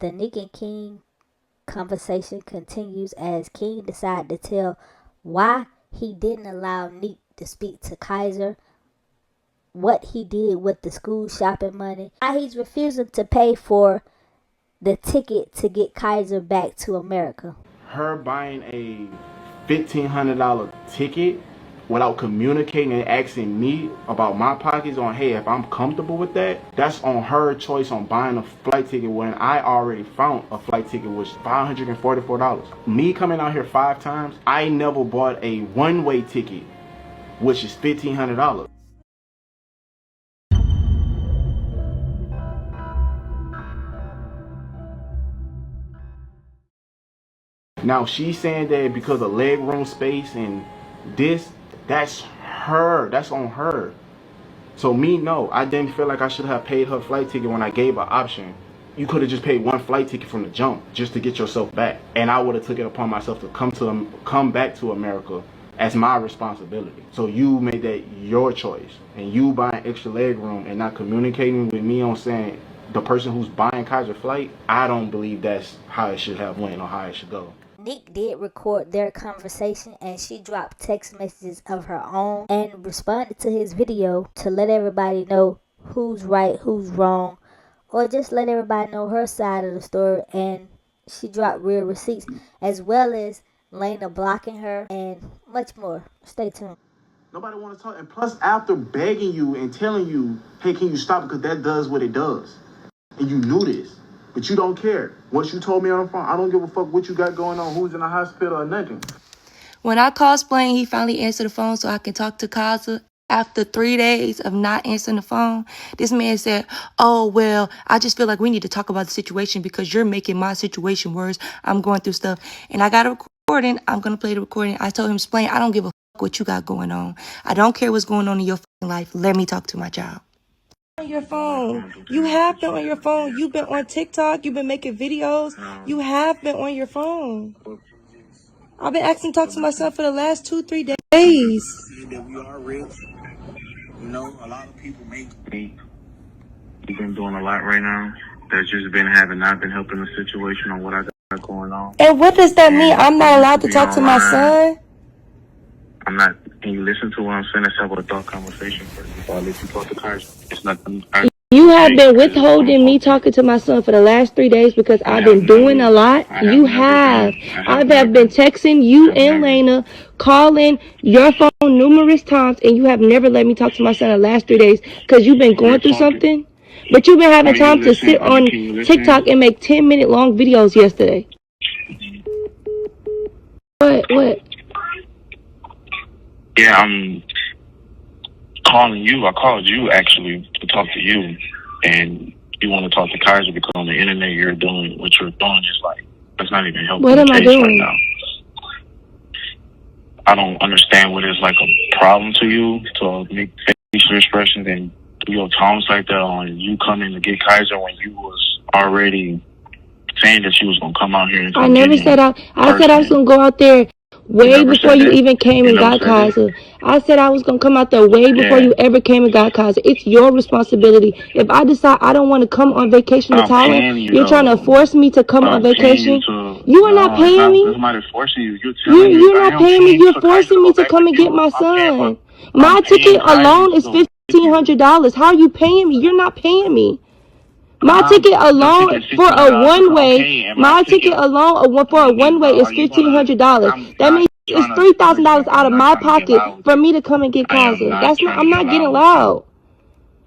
The Nique and King conversation continues as King decides to tell why he didn't allow Nique to speak to Kaiser, what he did with the school shopping money, why he's refusing to pay for the ticket to get Kaiser back to America. Her buying a $1,500 ticket without communicating and asking me about my pockets on, hey, if I'm comfortable with that, that's on her choice on buying a flight ticket when I already found a flight ticket was $544. Me coming out here 5 times, I never bought a one-way ticket, which is $1,500. Now she's saying that because of leg room space and this, that's her. That's on her. So me, no, I didn't feel like I should have paid her flight ticket when I gave her option. You could have just paid one flight ticket from the jump just to get yourself back, and I would have took it upon myself to come back to America as my responsibility. So you made that your choice, and you buying extra leg room and not communicating with me on saying the person who's buying Kaiser flight. I don't believe that's how it should have went or how it should go. Nique did record their conversation and she dropped text messages of her own and responded to his video to let everybody know who's right, who's wrong, or just let everybody know her side of the story. And she dropped real receipts as well as Lena blocking her and much more. Stay tuned. Nobody want to talk. And plus, after begging you and telling you, hey, can you stop? Because that does what it does. And you knew this. But you don't care. Once you told me on the phone, I don't give a fuck what you got going on, who's in the hospital or nothing. When I called Splain, he finally answered the phone so I can talk to Kaiser. After 3 days of not answering the phone, this man said, oh, well, I just feel like we need to talk about the situation because you're making my situation worse. I'm going through stuff. And I got a recording. I'm going to play the recording. I told him, Splain, I don't give a fuck what you got going on. I don't care what's going on in your life. Let me talk to my child. On your phone. You have been on your phone. You've been on TikTok. You've been making videos. You have been on your phone. I've been asking to talk to my son for the last 2-3 days. That we are rich. You know, a lot of people make. You've been doing a lot right now. That's just been not been helping the situation on what I got going on. And what does that mean? I'm not allowed to talk to my son? I'm not. Can you listen to what I'm saying? Let's have a adult conversation first before I let you talk to Kaiser. It's nothing. You have been withholding me talking to my son for the last 3 days because I've been doing a lot. You have. I have been texting you and Lena, calling your phone numerous times, and you have never let me talk to my son the last 3 days because you've been going through something. But you've been having time to sit on TikTok and make 10-minute long videos yesterday. What? Yeah, I'm calling you. I called you actually to talk to you, and you want to talk to Kaiser because on the internet you're doing what you're doing is like that's not even helping what the am I case doing right now. I don't understand what is like a problem to you to make facial expressions and do your tones like that on you coming to get Kaiser when you was already saying that you was gonna come out here and I never said I said I was gonna go out there way before you even came and got Kaiser. I said I was going to come out there way before you ever came and got Kaiser. It's your responsibility. If I decide I don't want to come on vacation to Thailand, you're trying to force me to come on vacation? You are not paying me. You're not paying me. You're forcing me to come and get my son. My ticket alone is $1,500. How are you paying me? You're not paying me. My ticket alone for a one-way, my ticket alone for a one-way is $1,500. That means it's $3,000 out of my pocket for me to come and get Kaiser. I'm not getting loud.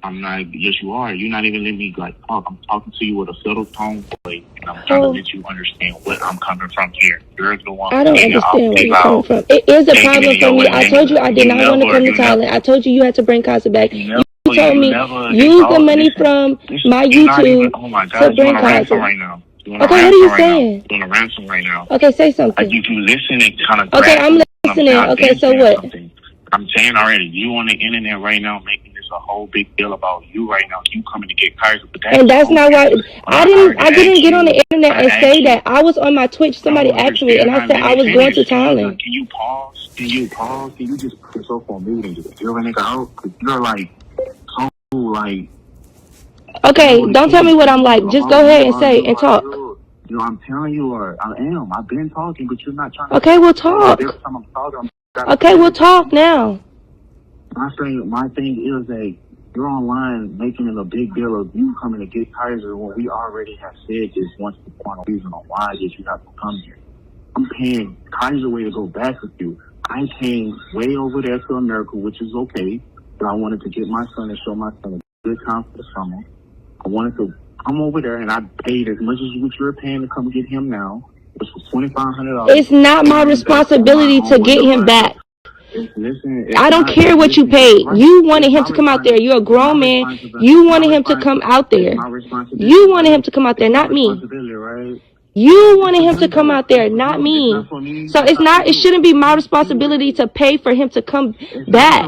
I'm not. Yes, you are. You're not even letting me like talk. I'm talking to you with a settled tone, and I'm trying to let you understand what I'm coming from here. You're the one. I don't understand where you're coming from. It is a problem for me. I told you I did not want to come to Thailand. I told you had to bring Kaiser back. You told me use the money from my YouTube to bring Kaiser. Right now. Okay, what are you saying? Doing a ransom right now. Okay, say something. Like if you listen, it kind of. Okay, I'm listening. Okay, so what? I'm saying already, you on the internet right now making this a whole big deal about you right now. You coming to get Kaiser, but that's not right. I didn't get on the internet and say that. I was on my Twitch. Somebody asked me, and I said I was going to Thailand. Can you pause? Can you just put yourself on mute and just hear a nigga out? Cause you're like so like. Okay, don't tell me what I'm like. Just go ahead and say and talk. You know, I'm telling you, or I am. I've been talking, but you're not trying to. Okay, we'll talk. Every time I'm talking, Okay, we'll talk now. My thing is that you're online making it a big deal of you coming to get Kaiser when we already have said this once upon a reason on why did you have to come here. I'm paying Kaiser way to go back with you. I came way over there to America, which is okay, but I wanted to get my son and show my son a good time for the summer. I wanted to come over there, and I paid as much as what you're paying to come get him now, which was $2,500. It's not my responsibility to get him back. Listen, I don't care what you paid. You wanted him to come out there. You're a grown man. You wanted him to come out there. You wanted him to come out there, not me. You wanted him to come out there, not me. So it shouldn't be my responsibility to pay for him to come back.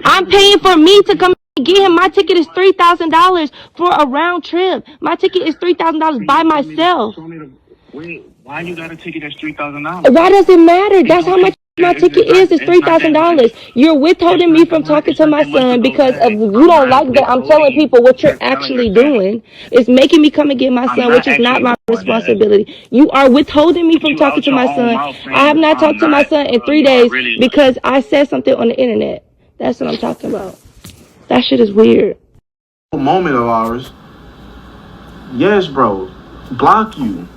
I'm paying for me to come get him. My ticket is $3,000 for a round trip. My ticket is $3,000 by myself. Why you got a ticket that's $3,000? Why does it matter? That's how much my ticket is. It's $3,000. You're withholding me from talking to my son because of you don't like that I'm telling people what you're actually doing. It's making me come and get my son, which is not my responsibility. You are withholding me from talking to my son. I have not talked to my son in 3 days because I said something on the internet. That's what I'm talking about. That shit is weird. Moment of ours. Yes, bro. Block you.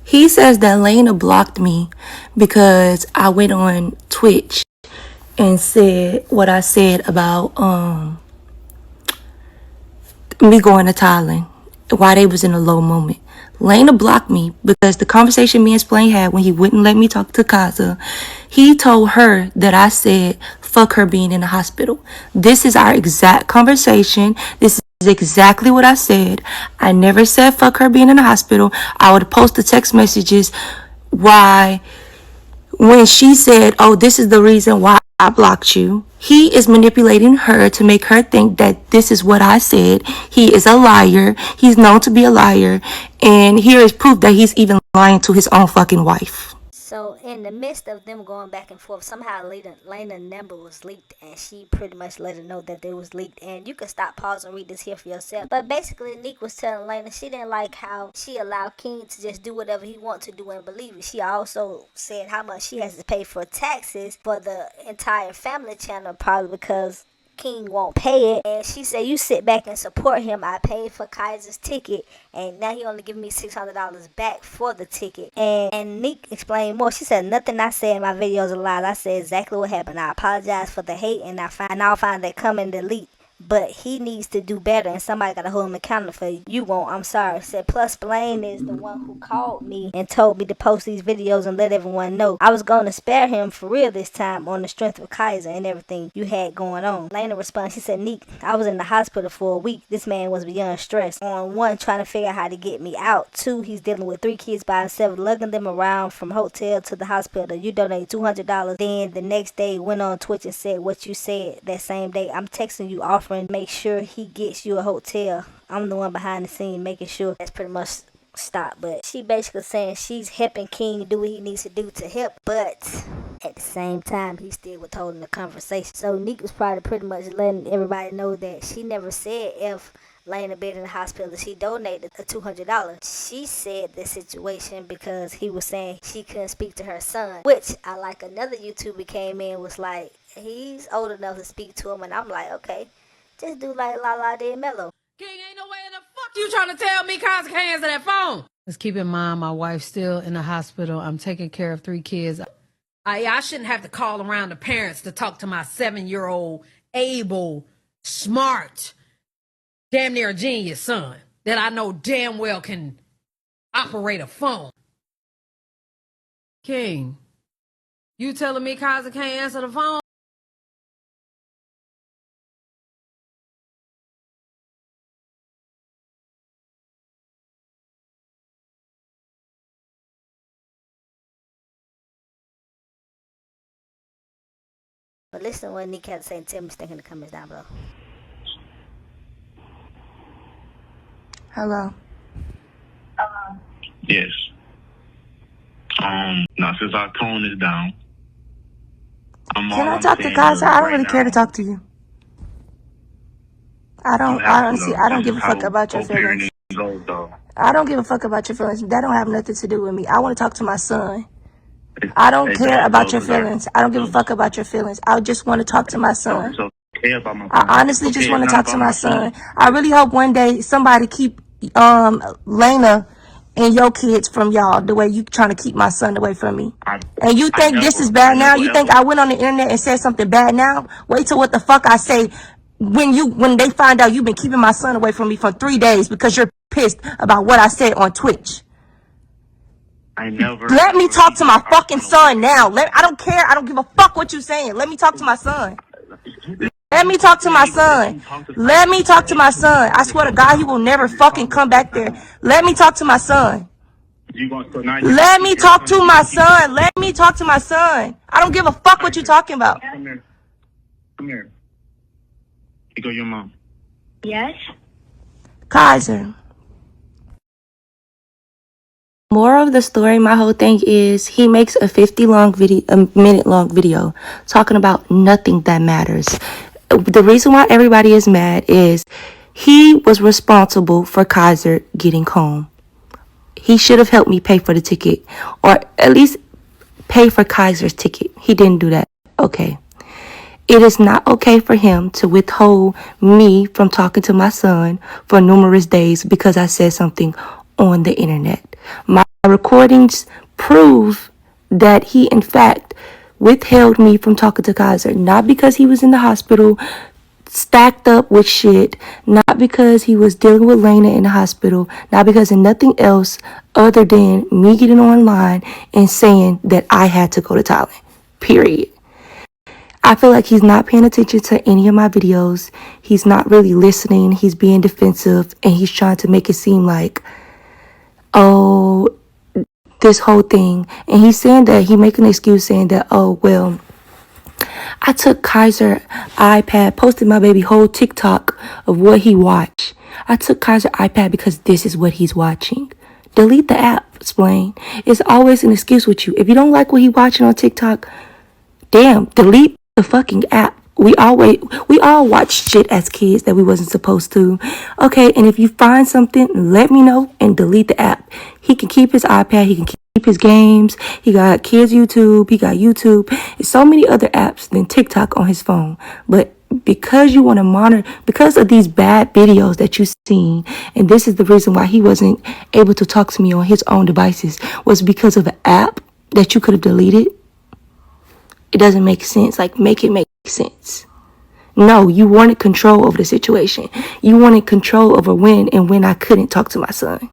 He says that Lena blocked me because I went on Twitch and said what I said about me going to Thailand while they was in a low moment. Lena blocked me because the conversation me and Splain had when he wouldn't let me talk to Kaza, he told her that I said fuck her being in the hospital. This is our exact conversation. This is exactly what I said. I never said fuck her being in the hospital. I would post the text messages when she said, oh, this is the reason why I blocked you. He is manipulating her to make her think that this is what I said. He is a liar. He's known to be a liar. And here is proof that he's even lying to his own fucking wife. So in the midst of them going back and forth, somehow Lena's number was leaked, and she pretty much let her know that it was leaked. And you can stop, pause, and read this here for yourself. But basically, Nique was telling Lena she didn't like how she allowed King to just do whatever he wants to do and believe it. She also said how much she has to pay for taxes for the entire family channel, probably because King won't pay it. And she said, you sit back and support him. I paid for Kaiser's ticket, and now he only giving me $600 back for the ticket. And Nique explained more. She said, nothing I said in my videos are lies. I said exactly what happened. I apologize for the hate, and I'll find that come and delete. But he needs to do better, and somebody got to hold him accountable for you. You won't. I'm sorry. Said, plus Blaine is the one who called me and told me to post these videos and let everyone know. I was going to spare him for real this time on the strength of Kaiser and everything you had going on. Lena responded. She said, Nique, I was in the hospital for a week. This man was beyond stress. On one, trying to figure out how to get me out. Two, he's dealing with 3 kids by himself, lugging them around from hotel to the hospital. You donate $200. Then the next day went on Twitch and said what you said that same day. I'm texting you offering make sure he gets you a hotel. I'm the one behind the scene making sure that's pretty much stop. But she basically saying she's helping King do what he needs to do to help, but at the same time he's still withholding the conversation. So Nique was probably pretty much letting everybody know that she never said if Lena been in the hospital she donated the $200. She said this situation because he was saying she couldn't speak to her son, which I like another YouTuber came in was like he's old enough to speak to him, and I'm like, okay, just do like Lala did Mello. King, ain't no way in the fuck you trying to tell me cause hands of that phone. Let's keep in mind my wife's still in the hospital. I'm taking care of 3 kids. I shouldn't have to call around the parents to talk to my 7-year-old able, smart, damn near genius son that I know damn well can operate a phone. King, you telling me Kaiser can't answer the phone? But listen to what Nique had to say and tell me stick in the comments down below. Hello. Yes. Now since our tone is down, Can I talk to Kaza? I don't really care to talk to you. I don't honestly, I don't give a fuck about your feelings. go, though. I don't give a fuck about your feelings. That don't have nothing to do with me. I want to talk to my son. I don't care about your feelings. I don't give a fuck about your feelings. I just want to talk to my son. So care about my I honestly just want to talk to my son. I really hope one day somebody keep Lena and your kids from y'all the way you trying to keep my son away from me. And you think this is bad now? You think I went on the internet and said something bad now? Wait till what the fuck I say when they find out you've been keeping my son away from me for 3 days because you're pissed about what I said on Twitch. Let me talk to my fucking son now. I don't care. I don't give a fuck what you saying. Let me talk to my son. Let me talk to my son. Let me talk to my son. I swear to God, he will never fucking come back there. Let me talk to my son. Let me talk to my son. Let me talk to my son. I don't give a fuck what you talking about. Come here. Come here. Here go your mom. Yes? Kaiser. Moral of the story, my whole thing is he makes a minute long video talking about nothing that matters. The reason why everybody is mad is he was responsible for Kaiser getting home. He should have helped me pay for the ticket, or at least pay for Kaiser's ticket. He didn't do that. Okay. It is not okay for him to withhold me from talking to my son for numerous days because I said something on the internet. My recordings prove that he, in fact, withheld me from talking to Kaiser, not because he was in the hospital stacked up with shit, not because he was dealing with Lena in the hospital, not because of nothing else other than me getting online and saying that I had to go to Thailand. Period. I feel like he's not paying attention to any of my videos. He's not really listening. He's being defensive, and he's trying to make it seem like, oh, this whole thing. And he's saying that, he making an excuse saying that, oh, well, I took Kaiser iPad, posted my baby whole TikTok of what he watched. I took Kaiser iPad because this is what he's watching. Delete the app, explain. It's always an excuse with you. If you don't like what he watching on TikTok, damn, delete the fucking app. We all watched shit as kids that we wasn't supposed to. Okay, and if you find something, let me know and delete the app. He can keep his iPad, he can keep his games, he got kids YouTube, he got YouTube, and so many other apps than TikTok on his phone. But because you want to monitor, because of these bad videos that you've seen, and this is the reason why he wasn't able to talk to me on his own devices, was because of an app that you could have deleted. It doesn't make sense. Like, make it make sense. No, you wanted control over the situation. You wanted control over when and when I couldn't talk to my son.